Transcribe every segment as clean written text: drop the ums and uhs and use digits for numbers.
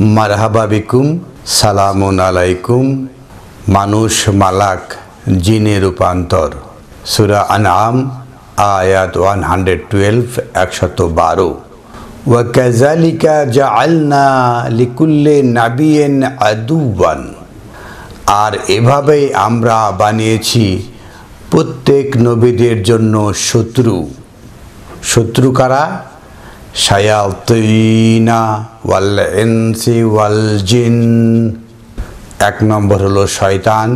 মারহাবা বিকুম, সালামুন আলাইকুম। মানুষ, মালাক, জিনে রূপান্তর। সূরা আনআম আয়াত 112 112। ওয়া কাযালিকা জাআলনা লিকুল্লি নাবিয়্যিন আদুওয়ান, আর এভাবেই আমরা বানিয়েছি প্রত্যেক নবীদের জন্য শত্রু। শত্রু কারা? শায়াতিনা ওয়াল ইনসি ওয়াল জিন। এক নম্বর হলো শয়তান,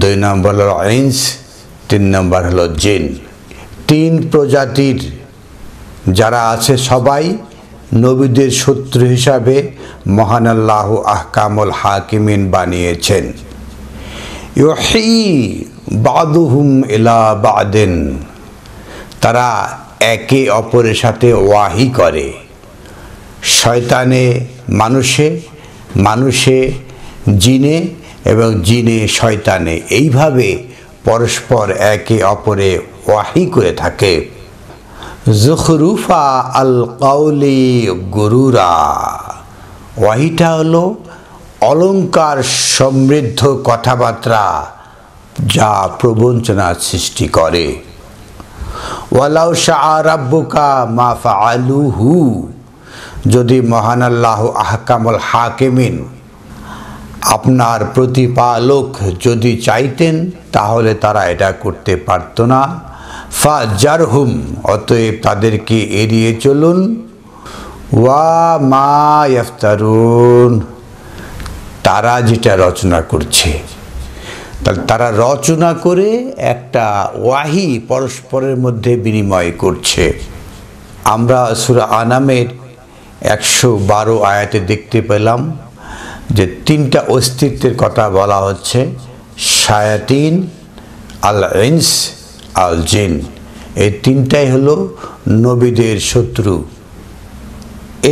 দুই নম্বর হলো ইনস, তিন নম্বর হলো জিন। তিন প্রজাতির যারা আছে সবাই নবীদের শত্রু হিসাবে মহান আল্লাহ আহকামুল হাকিমিন বানিয়েছেন। ইউহি বাদুহুম ইলা বাদিন, তারা একে অপরের সাথে ওয়াহি করে। শয়তানে মানুষে, মানুষে জিনে এবং জিনে শয়তানে, এইভাবে পরস্পর একে অপরে ওয়াহি করে থাকে। যুখরুফা আল কাউলি গুরুরা, ওয়াহিটা হলো অলংকার সমৃদ্ধ কথাবার্তা যা প্রবঞ্চনার সৃষ্টি করে। ওয়ালাউ শাআ রাব্বুকা মা ফাআলুহু, যদি মহান আল্লাহ আহকামুল হাকিমিন আপনার প্রতিপালক যদি চাইতেন তাহলে তারা এটা করতে পারত না। ফাজারহুম, অতএব তাদেরকে এড়িয়ে চলুন। ওয়া মা ইফতারুন, তারা যেটা রচনা করছে, তারা রচনা করে একটা ওয়াহি পরস্পরের মধ্যে বিনিময় করছে। আমরা সূরা আনামের 112 আয়াতে দেখতে পেলাম যে তিনটা অস্তিত্বের কথা বলা হচ্ছে, শায়াতিন, আল ইনস, আল জিন। এই তিনটাই হলো নবীদের শত্রু।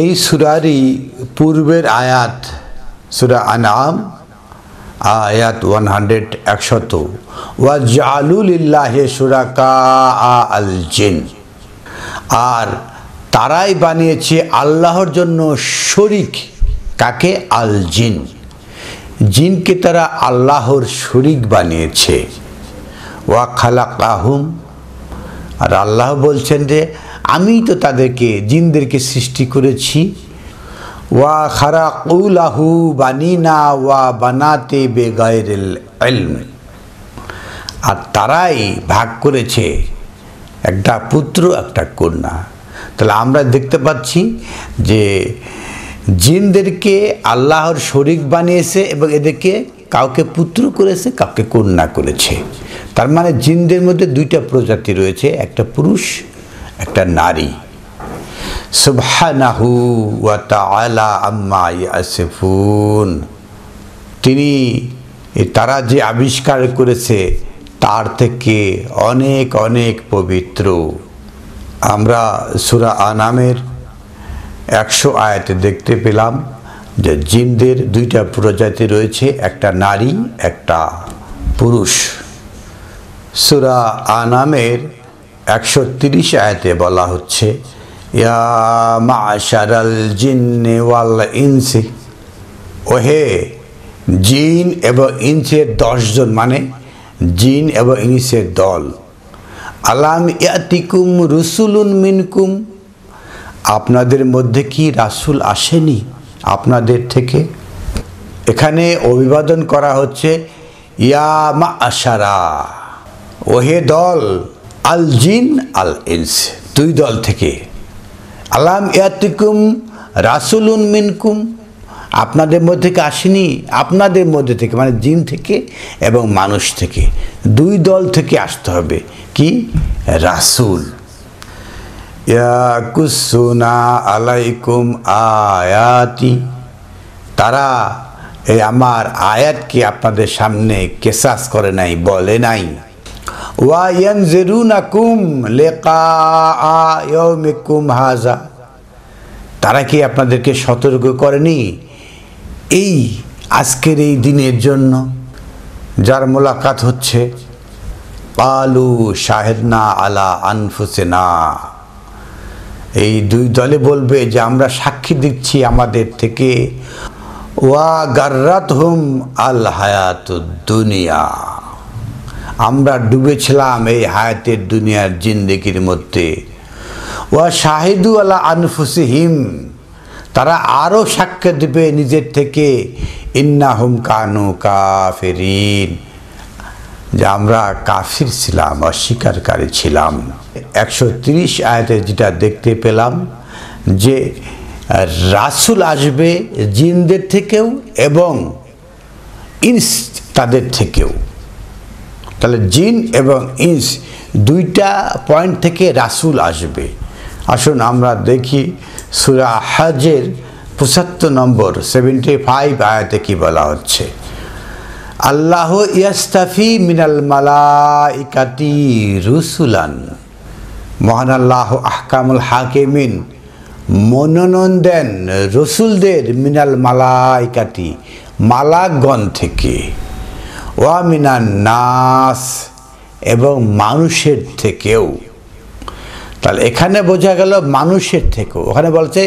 এই সূরারই পূর্বের আয়াত, সূরা আনআম আয়াত 100 ওয়া জাআলু লিল্লাহি শুরাকা আল জিন, আর তারাই বানিয়েছে আল্লাহর জন্য শরীক। কাকে? আল জিন, জিনকে তারা আল্লাহর শরীক বানিয়েছে। ওয়া খালাকাহুম, আর আল্লাহ বলছেন যে আমি তো তাদেরকে, জিনদেরকে সৃষ্টি করেছি। ওয়া খারাকু লাহু বানিনা ওয়া বানাতে বেগাইরিল ইলম, আর তারাই ভাগ করেছে একটা পুত্র একটা কন্যা। তাহলে আমরা দেখতে পাচ্ছি যে জিনদেরকে আল্লাহর শরীক বানিয়েছে এবং এদেরকে কাউকে পুত্র করেছে, কাউকে কন্যা করেছে। তার মানে জিনদের মধ্যে দুইটা প্রজাতি রয়েছে, একটা পুরুষ, একটা নারী। সুবহানাহু ওয়া তাআলা আম্মা ইয়াসিফুন, তিনি তারা যে আবিষ্কার করেছে তার থেকে অনেক অনেক পবিত্র। আমরা সূরা আনামের 100 আয়াতে দেখতে পেলাম যে জিনদের দুইটা প্রজাতি রয়েছে, একটা নারী, একটা পুরুষ। সূরা আনামের 130 আয়াতে বলা হচ্ছে, ইয়া মা'শারাল জিন্নি ওয়াল ইনসি, ওহে জিন এবং ইনসের 10 জন, মানে জিন এবং ইনসের দল। আলাম ইয়াতিকুম রুসুলুন মিনকুম, আপনাদের মধ্যে কি রাসূল আসেনি আপনাদের থেকে? এখানে অভিবাদন করা হচ্ছে ইয়া মা'শারা, ওহে দল, আল জিন আল ইনস, দুই দল থেকে। আলাম ইয়াতিকুম রাসূলুন মিনকুম, আপনাদের মধ্যে থেকে আসেনি? আপনাদের মধ্যে থেকে মানে জিন থেকে এবং মানুষ থেকে, দুই দল থেকে আসতে হবে কি? রাসূল। ইয়াকুসুনা আলাইকুম আয়াতি, তারা এই আমার আয়াতকে আপনাদের সামনে কেসাস করে নাই, বলে নাই। ওয়া ইয়ানজিরুনাকুম লিকা ইয়াউমিকুম হাযা, তারা কি আপনাদেরকে সতর্ক করেনি এই আজকের এই দিনের জন্য যার মোলাকাত হচ্ছে? কালু শাহিদনা আলা আনফুসিনা, এই দুই দলে বলবে যে আমরা সাক্ষী দিচ্ছি আমাদের থেকে ওয়া গাররাতহুম আল হায়াতুদ দুনিয়া, আমরা ডুবেছিলাম এই হায়াতের দুনিয়ার জিন্দেগির মধ্যে। ওয়া শাহিদু আলা আনফুসিহিম, তারা আরও সাক্ষ্য দেবে নিজের থেকে, ইন্নাহুম কানু কাফিরিন, যে আমরা কাফির ছিলাম, অস্বীকারী ছিলাম। 130 আয়াতে যেটা দেখতে পেলাম যে রাসূল আসবে জিনদের থেকেও এবং ইনস তাদের থেকেও। তাহলে জিন এবং ইনস দুইটা পয়েন্ট থেকে রাসূল আসবে। আসুন আমরা দেখি সূরা হজের 75 নম্বর 75 আয়াতে কি বলা হচ্ছে। আল্লাহ ইয়াস্তাফি মিনাল মালাইকাতি রুসুলান, মহান আল্লাহ আহকামুল হাকিমিন মনোনয়ন দেন রসুলদের, মিনাল মালাইকাতি মালাকগণ থেকে, ওয়া মিনান নাস এবং মানুষের থেকেও। তাহলে এখানে বোঝা গেল মানুষের থেকেও, ওখানে বলছে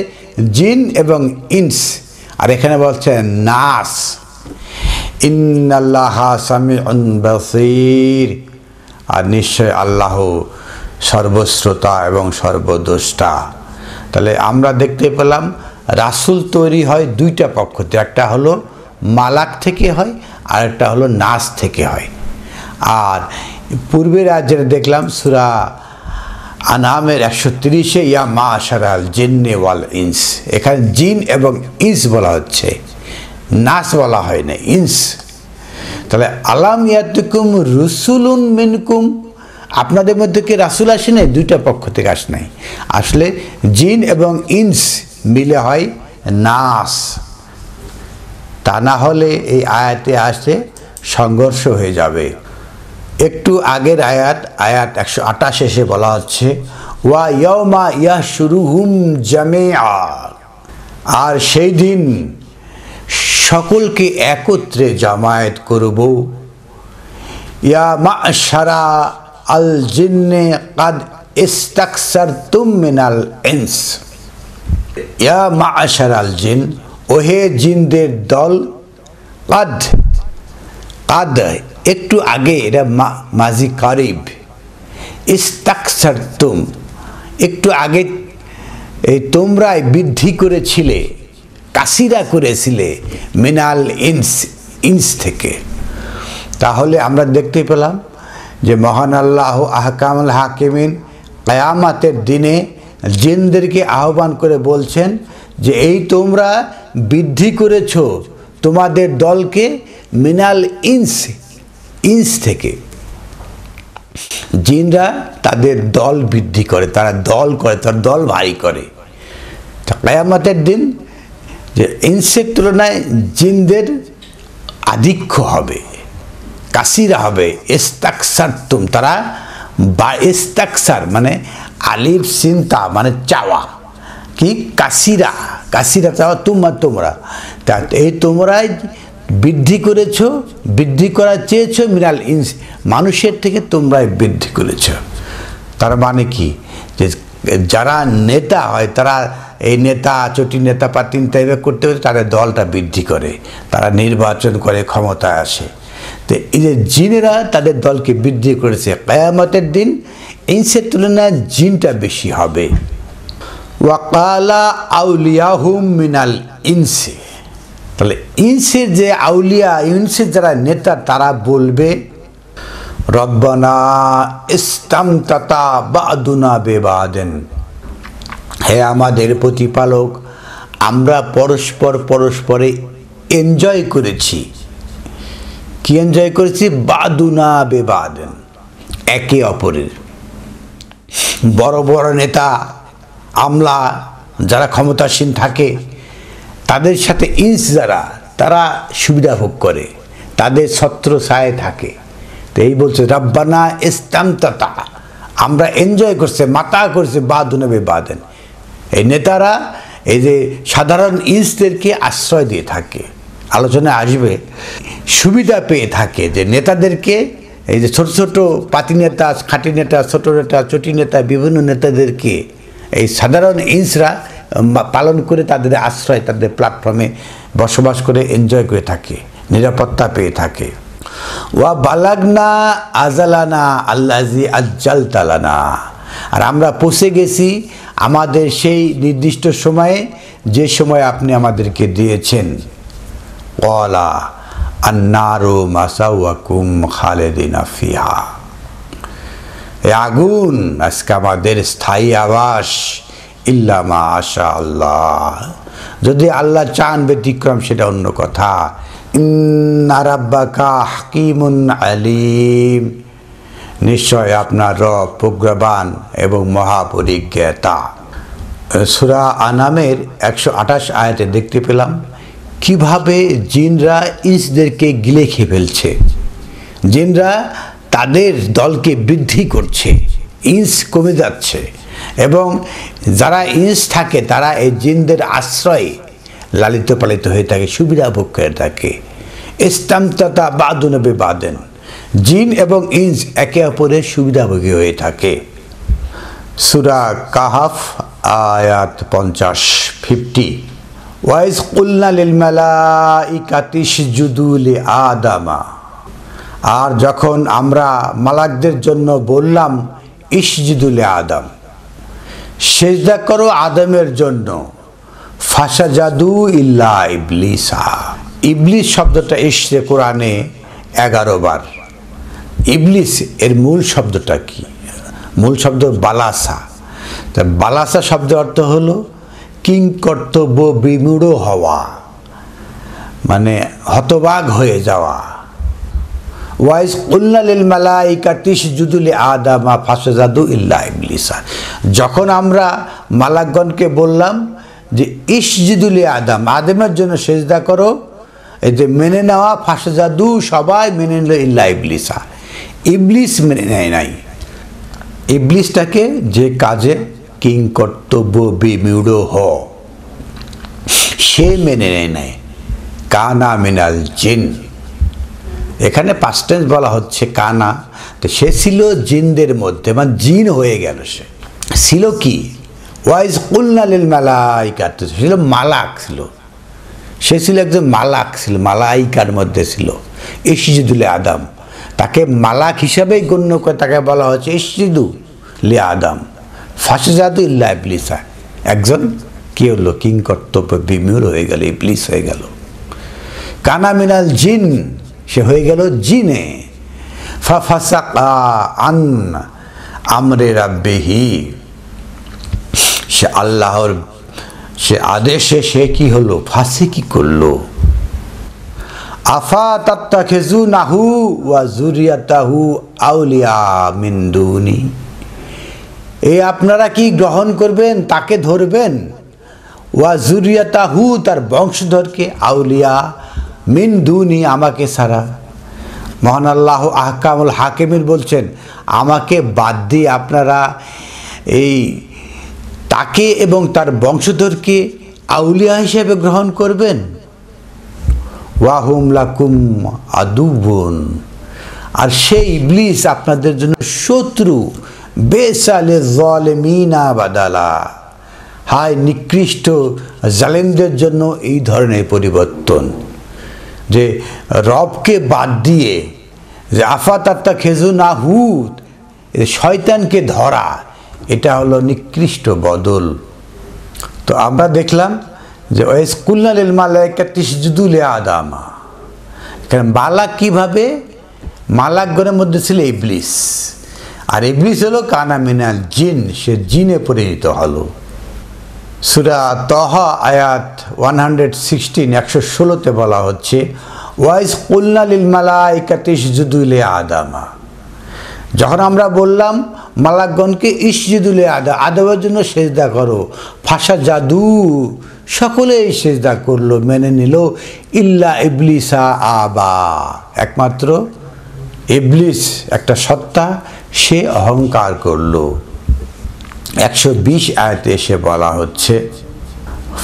জিন এবং ইনস, আর এখানে বলছে নাস। ইন্নাল্লাহা সামিউন বাসীর, আর নিশ্চয় আল্লাহ সর্বশ্রোতা এবং সর্বদ্রষ্টা। তাহলে আমরা দেখতে পেলাম রাসূল তৈরি হয় দুইটা পক্ষ থেকে, একটা হলো মালাক থেকে হয় আর একটা হলো নাস থেকে হয়। আর পূর্বের যেটা দেখলাম সূরা আনআমের 130-এ ইয়া মাশারাল জিন্নি ওয়াল ইনস, এখানে জিন এবং ইনস বলা হচ্ছে, নাস বলা হয় না, ইনস। তাহলে আলাম ইয়াতুকুম রুসুলুন মিনকুম, আপনাদের মধ্যে কি রাসূল আসে নাই? দুইটা পক্ষ থেকে আসে নাই, আসলে জিন এবং ইনস মিলে হয় নাস। তা না হলে এই আয়াতে আসে সংঘর্ষ হয়ে যাবে। একটু আগের আয়াত 128 বলা হচ্ছে ওয়া ইয়াউমা ইয়াহশুরুহুম জামিআ, আর সেই দিন সকলকে একত্রে জামায়াত করব। ইয়া মাশারা আল জিন্নে কাদ ইস্তাকসারতুম মিনাল ইনস, ইয়া মাশারা আল জিন, ওহে জিনদের দল, কাদ কাদ একটু আগে, এটা মাজি কারিব, ইস্তাকসারতুম একটু আগে, এই তোমরাই বৃদ্ধি করেছিলে, কাসিরা করেছিলে, মিনাল ইনস ইনস থেকে। তাহলে আমরা দেখতে পেলাম যে মহান আল্লাহ আহকামুল হাকিমিন কিয়ামতের দিনে জিনদেরকে আহ্বান করে বলছেন যে এই তোমরা বৃদ্ধি করেছো তোমাদের দলকে মিনাল ইনস ইনস থেকে। জিনরা তাদের দল বৃদ্ধি করে, তারা দল করে, তার দল ভারী করে। কিয়ামতের দিন যে ইনসের তুলনায় জিনদের আধিক্য হবে, কাসিরা হবে। ইস্তাকসারতুম, তারা বা ইস্তাকসার মানে আলিফ সিনতা মানে চাওয়া, কি কাসিরা, কাসিরা চাওয়া, তোমরা তা এই তোমরাই বৃদ্ধি করেছো, বৃদ্ধি করা চেয়েছো মিনাল ইনস, মানুষের থেকে তোমরাই বৃদ্ধি করেছো। তার মানে কি, যে যারা নেতা হয় তারা এই নেতা চটি নেতা পাতি টাইপের করতে করতে তাদের দলটা বৃদ্ধি করে, তারা নির্বাচন করে, ক্ষমতায় আসে। তো এই যে জিনেরা তাদের দলকে বৃদ্ধি করেছে, কিয়ামতের দিন ইনসের তুলনায় জিনটা বেশি হবে। ওয়াকালা আউলিয়াহুম মিনাল ইনসি, তাহলে ইনসের যে আউলিয়া, ইনসের যারা নেতা, তারা বলবে রব্বানা ইস্তামতাতা বাদুনা বেবাদেন, হে আমাদের প্রতিপালক, আমরা পরস্পরে এনজয় করেছি। কি এনজয় করেছি? বাদুনা বেবাদেন, একে অপরের। বড় বড় নেতা আমলা যারা ক্ষমতাসীন থাকে তাদের সাথে ইনস যারা, তারা সুবিধা ভোগ করে, তাদের ছত্রছায়ায় থাকে। তো এই বলছে রব্বানা ইস্তামতাতা, আমরা এনজয় করছে, মাতা করছে, বাদুনা বেবাদেন। এই নেতারা এই যে সাধারণ ইনসদেরকে আশ্রয় দিয়ে থাকে, আলোচনায় আসবে, সুবিধা পেয়ে থাকে যে নেতাদেরকে, এই যে ছোট ছোট পাতি নেতা, খাঁটি নেতা, ছোট নেতা, চটি নেতা, বিভিন্ন নেতাদেরকে এই সাধারণ ইনসরা পালন করে তাদের আশ্রয়, তাদের প্ল্যাটফর্মে বসবাস করে এনজয় করে থাকে, নিরাপত্তা পেয়ে থাকে। ওয়া বালাগনা আজালানা আল্লাজি আজ্জালতালানা, আর আমরা পৌঁছে গেছি আমাদের সেই নির্দিষ্ট সময়ে, যে সময় আপনি আমাদেরকে দিয়েছেন। ওয়ালা আন্নারু মাসাওয়াকুম খালিদিনা ফিহা, এই আগুন আজকে আমাদের স্থায়ী আবাস। ইল্লা মা আশা আল্লাহ, যদি আল্লাহ চান ব্যতিক্রম সেটা অন্য কথা। ইন্না রাব্বাকা হাকিমুন আলিম, নিশ্চয় আপনার রব প্রজ্ঞাবান এবং মহাপরিজ্ঞাতা। সূরা আনামের 128 আয়াতে দেখতে পেলাম কিভাবে জিনরা ইন্সদেরকে গিলে খেয়ে ফেলছে। জিনরা তাদের দলকে বৃদ্ধি করছে, ইন্স কমে যাচ্ছে, এবং যারা ইন্স থাকে তারা এই জিনদের আশ্রয়ে লালিত পালিত হয়ে থাকে, সুবিধা ভোগ করে থাকে। ইস্তামতাতা বাদুন বিবাদেন, জিন এবং ইন্স একে অপরের সুবিধাভোগী হয়ে থাকে। সূরা কাহাফ আয়াত 50 ওয়াইজ কুলনা লিল মালাইকাতি ইসজুদু লি আদামা, আর যখন আমরা মালাকদের জন্য বললাম ইসজুদু লি আদম, সেজদা করো আদমের জন্য, ফাসাজাদু ইল্লা ইবলিসা, ইবলিস শব্দটা এসছে কোরআনে 11 বার। ইবলিস এর মূল শব্দটা কি? মূল শব্দ বালাসা। তা বালাসা শব্দের অর্থ হলো কিংকর্তব্য বিমূঢ় হওয়া, মানে হতবাগ হয়ে যাওয়া। ওয়াইজ কুলনা লিল মালাইকাতি ইসজুদু লি আদামা ফাসাজাদু ইল্লা ইবলিসা, যখন আমরা মালাকগণকে বললাম যে ইসজুদু লি আদম, আদমের জন্য সেজদা করো, এই যে মেনে নেওয়া, ফাসাজাদু সবাই মেনে নিল, ইল্লা ইবলিসা, ইবলিস মেনে নেয় নাই। ইবলিসটাকে যে কাজে কিংকর্তব্য বিমূঢ় হ, সে মেনে নেয় নাই। কানা মিনাল জিন, এখানে পাস্ট টেন্স বলা হচ্ছে কানা, তো সে ছিল জিনদের মধ্যে, মানে জিন হয়ে গেল। সে ছিল কি? ওয়াইজ কুলনা লিল মালাইকাতি, ছিল মালাক ছিল, সে ছিল একজন মালাক, ছিল মালাইকার মধ্যে ছিল। ইসজুদু লি আদম, তাকে মালাক হিসাবেই গণ্য করে তাকে বলা হচ্ছে ইসজুদু লি আদম ফাসাজাদু ইল্লা ইবলিসা, একজন কি হলো? কিংকর্তব্য বিমূঢ় হয়ে গেল, ইবলিস হয়ে গেল। কানা মিনাল জিন, সে হয়ে গেল জিনে। ফাফাসাকা আন আমরে রাব্বিহি, সে আল্লাহর সে আদেশে সে কি হলো? ফাসিকি করলো। আফা তাত্তাখিজুনাহু ওয়া যুররিয়াতাহু আউলিয়া মিন দুনি, এই আপনারা কি গ্রহণ করবেন, তাকে ধরবেন, ওয়া যুররিয়াতাহু, তার বংশধরকে, আউলিয়া মিন দুনি, আমাকে ছাড়া। মহান আল্লাহ আহকামুল হাকিমিন বলছেন, আমাকে বাদ দিয়ে আপনারা এই তাকে এবং তার বংশধরকে আউলিয়া হিসেবে গ্রহণ করবেন। ওয়াহুম লাকুম আদুবুন, আর সেই ইবলিস আপনাদের জন্য শত্রু। বেসালে যালিমিনা বাদালা, হায় নিকৃষ্ট জালেমদের জন্য এই ধরনের পরিবর্তন, যে রবকে বাদ দিয়ে যে আফাতাত্তাখিজুনাহু, শয়তানকে ধরা, এটা হলো নিকৃষ্ট বদল। তো আমরা দেখলাম যে ওয়াইজ কুলনা লিল মালাইকাতি ইসজুদু লি আদম, এখানে মালাক কিভাবে? মালাকগণের মধ্যে ছিল ইবলিস, আর ইবলিস হলো কানা মিনাল জিন, সে জিনে পরিণত হলো। সূরা তাহা আয়াত 116 116তে বলা হচ্ছে ওয়াইজ কুলনা লিল মালাইকাতি ইসজুদু লি আদম, যখন আমরা বললাম মালাকগণকে ইসজুদু লি আদম, আদমের জন্য সেজদা করো, ফাসাজাদু, সকলেই সেজদা করলো, মেনে নিল, ইল্লা ইবলিসা আবা, একমাত্র ইবলিস একটা সত্তা, সে অহংকার করলো। 120 আয়াতে এসে বলা হচ্ছে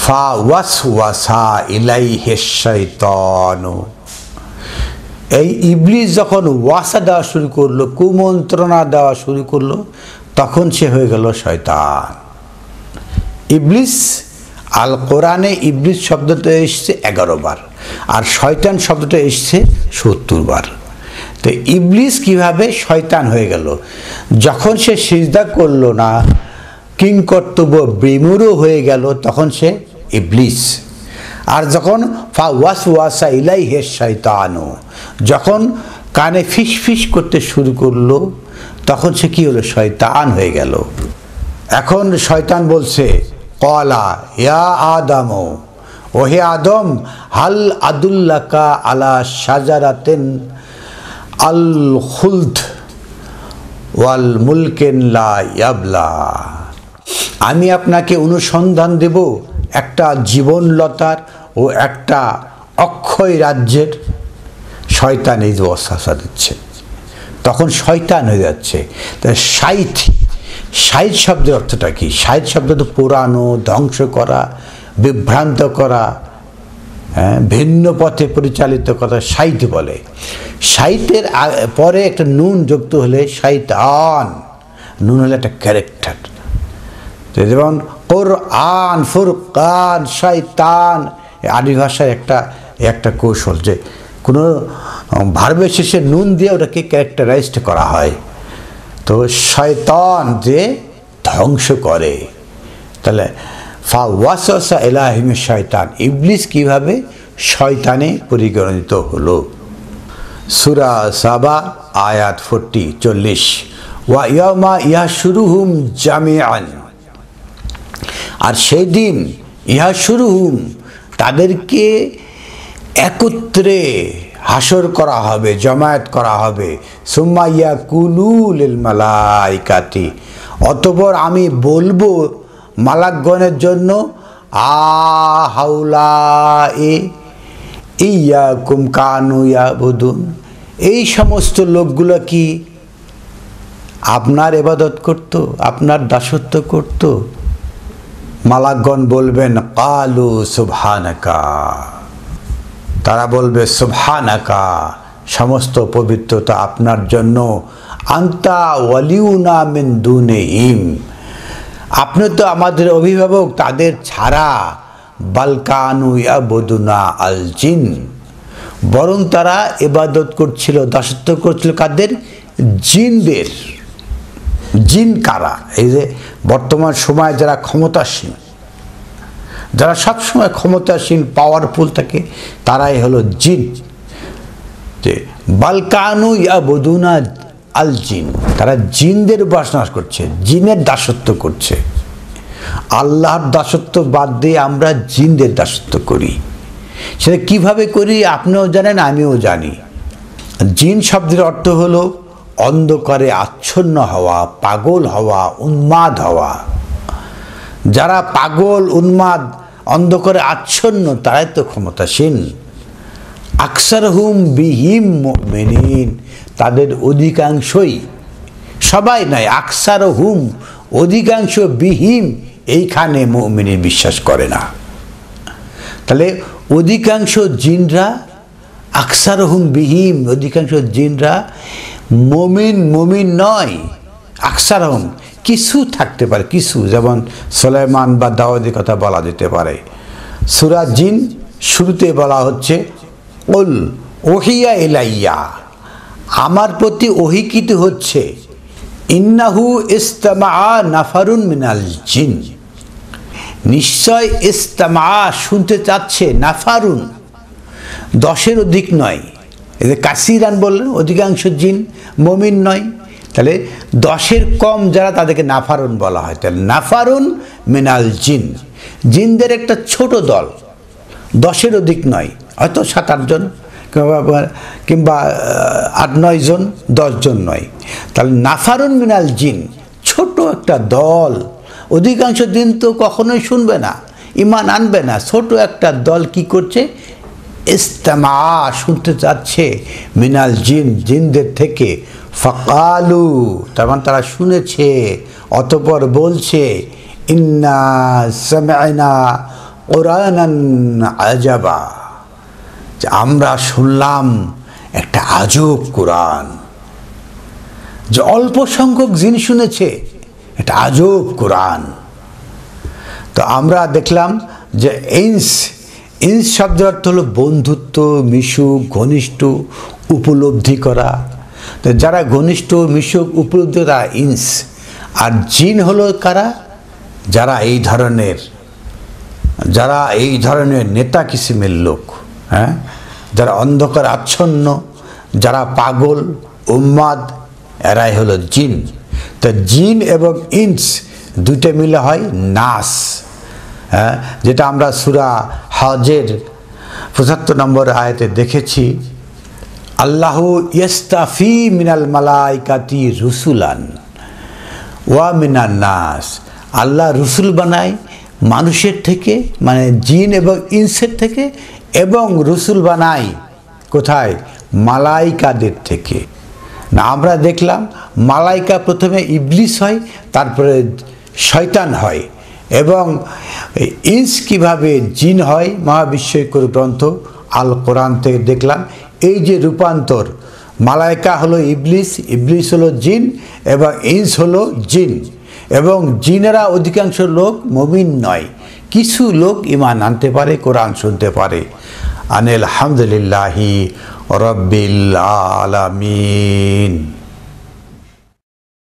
ফা ওয়াসওয়াসা ইলাইহিশ শাইতানু, এই ইবলিস যখন ওয়াসা দেওয়া শুরু করলো, কুমন্ত্রণা দেওয়া শুরু করলো, তখন সে হয়ে গেল শয়তান। ইবলিস আল কোরআনে ইবলিস শব্দটা এসছে 11 বার, আর শয়তান শব্দটা এসছে 70 বার। তো ইবলিস কিভাবে শয়তান হয়ে গেল? যখন সে সিজদা করলো না, কিংকর্তব্য বিমূঢ় হয়ে গেল, তখন সে ইবলিস। আর যখন ফাওয়াসওয়াসা ইলাইহি শাইতানু, যখন কানে ফিস ফিস করতে শুরু করলো, তখন সে কি হলো? শয়তান হয়ে গেল। এখন শয়তান বলছে, ক্বালা ইয়া আদম, ওহে আদম, হাল আদুল্লাকা আলা শাজারাতিন আল খুলদ ওয়াল মুলকিন লা ইয়াবলা, আমি আপনাকে অনুসন্ধান দেব একটা জীবনলতার ও একটা অক্ষয় রাজ্যের। শয়তান এই যে ওয়াসওয়াসা দিচ্ছে, তখন শয়তান হয়ে যাচ্ছে। শাইত, শাইত শব্দের অর্থটা কি? শাইত শব্দ তো পোড়ানো, ধ্বংস করা, বিভ্রান্ত করা, ভিন্ন পথে পরিচালিত করা শাইত বলে। শাইতের পরে একটা নুন যুক্ত হলে শয়তান, নুন হলে একটা ক্যারেক্টার। যেমন কোরআন, ফুরকান, শয়তান, আরবি ভাষার একটা কৌশল, যে কোনো ভার্বের শেষে নুন দিয়ে ওটাকে ক্যারেক্টারাইজড করা হয়। তো শয়তান যে ধ্বংস করে, তাহলে ফাওয়াসওয়াসা ইলাইহিম শয়তান, ইবলিস কিভাবে শয়তানে পরিগণিত হলো? সূরা সাবা আয়াত 40 ওয়া ইয়াউমা ইয়াহশুরুহুম জামিআন, আর সেই দিন ইয়াহশুরুহুম, তাদেরকে একত্রে হাসর করা হবে, জমায়েত করা হবে। সুম্মা ইয়াকুলু লিল মালাইকাতি, অতঃপর আমি বলবো মালাকগণের জন্য, আহাউলাই ইয়াকুম কানু ইয়াবুদুন, এই সমস্ত লোকগুলো কি আপনার ইবাদত করত, আপনার দাসত্ব করত? মালাকগণ বলবেন, কালু সুবহানাকা, তারা বলবে সুবহানাকা, সমস্ত পবিত্রতা আপনার জন্য, আনতা ওয়ালিউনা মিন দুনিহিম, আপনি তো আমাদের অভিভাবক তাদের ছাড়া। বালকানু ইয়াবুদুনা আল জিন, বরং তারা ইবাদত করছিল, দাসত্ব করছিল কাদের? জিনদের। জিন কারা? এই যে বর্তমান সময়ে যারা ক্ষমতাসীন, যারা সবসময় ক্ষমতাসীন, পাওয়ারফুল থাকে, তারাই হলো জিন। যে বালকানু ইয়াবুদুনা আল জিন, তারা জিনদের উপাসনা করছে, জিনের দাসত্ব করছে। আল্লাহর দাসত্ব বাদ দিয়ে আমরা জিনদের দাসত্ব করি। সেটা কিভাবে করি আপনিও জানেন, আমিও জানি। জিন শব্দের অর্থ হলো অন্ধকারে আচ্ছন্ন হওয়া, পাগল হওয়া, উন্মাদ হওয়া। যারা পাগল, উন্মাদ, অন্ধকারে আচ্ছন্ন, তারাই তো ক্ষমতাসীন। আকসারহুম বিহিম মুমিনিন, তাদের অধিকাংশই, সবাই নয়, আকসারহুম অধিকাংশ, বিহিম এইখানে মুমিনিন বিশ্বাস করে না। তাহলে অধিকাংশ জিনরা, আকসারহুম বিহিম, অধিকাংশ জিনরা মুমিন নয়। আকসারহুম, কিছু থাকতে পারে, কিছু, যেমন সুলাইমান বা দাউদের কথা বলা যেতে পারে। সূরা জিন শুরুতে বলা হচ্ছে, কুল ওহিয়া ইলাইয়া, আমার প্রতি ওহীকৃত হচ্ছে, ইন্নাহু ইস্তামা নাফারুন মিনাল জিন, নিশ্চয় ইস্তামা শুনতে চাচ্ছে, নাফারুন 10-এর অধিক নয়। এই যে কাসিরান বললেন, অধিকাংশ জিন মুমিন নয়, তাহলে 10-এর কম যারা, তাদেরকে নাফারুন বলা হয়। তাহলে নাফারুন মিনাল জিন, জিনদের একটা ছোট দল, 10-এর অধিক নয়, হয়তো 7-8 জন কিংবা 8-9 জন, 10 জন নয়। তাহলে নাফারুন মিনাল জিন, ছোট একটা দল। অধিকাংশ দিন তো কখনোই শুনবে না, ঈমান আনবে না। ছোট একটা দল কি করছে? ইস্তামা, শুনতে চাচ্ছে, মিনাল জিন, জিনদের থেকে। ফাকালু, তার মানে তারা শুনেছে, অতঃপর বলছে, ইন্না সামি'না কুরআনান আজাবা, যে আমরা শুনলাম একটা আজব কোরআন। যে অল্প সংখ্যক জিন শুনেছে, এটা আজব কোরআন। তো আমরা দেখলাম যে ইন্স শব্দের অর্থ হলো বন্ধুত্ব, মিশুক, ঘনিষ্ঠ, উপলব্ধি করা। তো যারা ঘনিষ্ঠ, মিশুক, উপলব্ধি তারা ইন্স। আর জিন হলো কারা? যারা এই ধরনের নেতা কিসিমের লোক, হ্যাঁ, যারা অন্ধকার আচ্ছন্ন, যারা পাগল, উন্মাদ, এরাই হলো জিন। তো জিন এবং ইন্স দুইটা মিলে হয় নাস, হ্যাঁ, যেটা আমরা সূরা হজের ৭৫ নম্বর আয়াতে দেখেছি, আল্লাহু ইস্তাফি মিনাল মালাইকাতি রুসুলান ওয়া মিনান নাস। আল্লাহ রসুল বানায় মানুষের থেকে, মানে জিন এবং ইনসের থেকে, এবং রসুল বানায় কোথায়? মালাইকাদের থেকে। না, আমরা দেখলাম মালাইকা প্রথমে ইবলিস হয়, তারপরে শয়তান হয়, এবং ইনস কিভাবে জিন হয় মহাবিশ্বকর গ্রন্থ আল কোরআন থেকে দেখলাম। এই যে রূপান্তর, মালাইকা হলো ইবলিস, ইবলিস হলো জিন, এবং ইনস হলো জিন। এবং জিনেরা অধিকাংশ লোক মুমিন নয়, কিছু লোক ঈমান আনতে পারে, কোরআন শুনতে পারে। আলহামদুলিল্লাহি রাব্বিল আলামিন।